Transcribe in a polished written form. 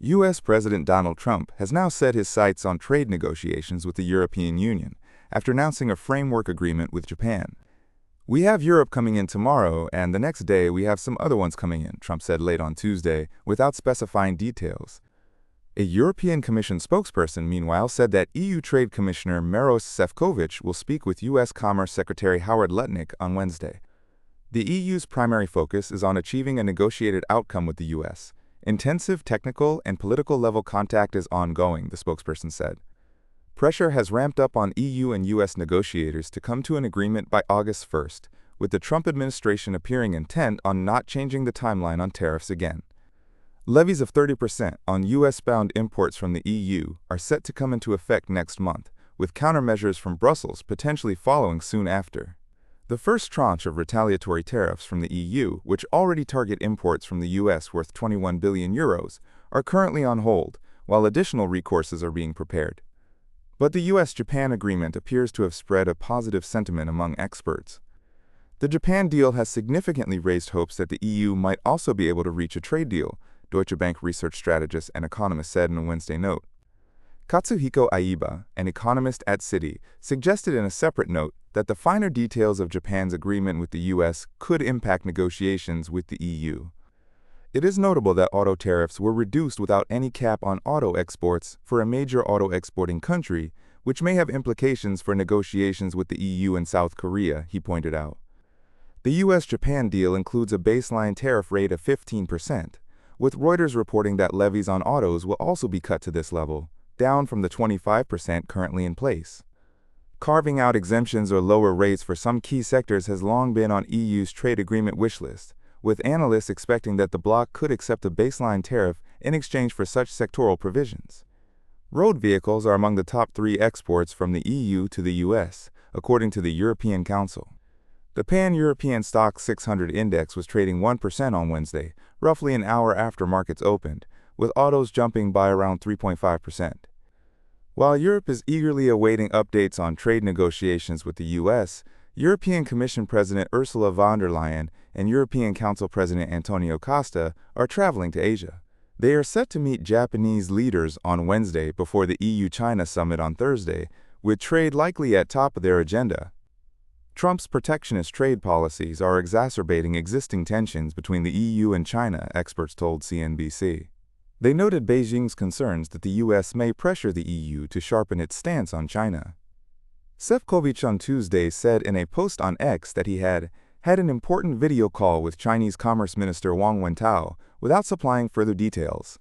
U.S. President Donald Trump has now set his sights on trade negotiations with the European Union after announcing a framework agreement with Japan. "We have Europe coming in tomorrow, and the next day we have some other ones coming in," Trump said late on Tuesday, without specifying details. A European Commission spokesperson, meanwhile, said that EU Trade Commissioner Maroš Šefčovič will speak with U.S. Commerce Secretary Howard Lutnick on Wednesday. The EU's primary focus is on achieving a negotiated outcome with the U.S. Intensive technical and political level contact is ongoing, the spokesperson said. Pressure has ramped up on EU and U.S. negotiators to come to an agreement by August 1st, with the Trump administration appearing intent on not changing the timeline on tariffs again. Levies of 30% on U.S.-bound imports from the EU are set to come into effect next month, with countermeasures from Brussels potentially following soon after. The first tranche of retaliatory tariffs from the EU, which already target imports from the U.S. worth €21 billion, are currently on hold, while additional recourses are being prepared. But the U.S.-Japan agreement appears to have spread a positive sentiment among experts. The Japan deal has significantly raised hopes that the EU might also be able to reach a trade deal, Deutsche Bank research strategist and economist said in a Wednesday note. Katsuhiko Aiba, an economist at Citi, suggested in a separate note that the finer details of Japan's agreement with the U.S. could impact negotiations with the EU. It is notable that auto tariffs were reduced without any cap on auto exports for a major auto exporting country, which may have implications for negotiations with the EU and South Korea, he pointed out. The U.S.-Japan deal includes a baseline tariff rate of 15%, with Reuters reporting that levies on autos will also be cut to this level, down from the 25% currently in place. Carving out exemptions or lower rates for some key sectors has long been on EU's trade agreement wish list, with analysts expecting that the bloc could accept a baseline tariff in exchange for such sectoral provisions. Road vehicles are among the top 3 exports from the EU to the U.S., according to the European Council. The Pan-European Stoxx 600 index was trading 1% on Wednesday, roughly an hour after markets opened, with autos jumping by around 3.5%. While Europe is eagerly awaiting updates on trade negotiations with the U.S., European Commission President Ursula von der Leyen and European Council President Antonio Costa are traveling to Asia. They are set to meet Japanese leaders on Wednesday before the EU-China summit on Thursday, with trade likely at top of their agenda. Trump's protectionist trade policies are exacerbating existing tensions between the EU and China, experts told CNBC. They noted Beijing's concerns that the U.S. may pressure the EU to sharpen its stance on China. Šefčovič on Tuesday said in a post on X that he had an important video call with Chinese Commerce Minister Wang Wentao without supplying further details.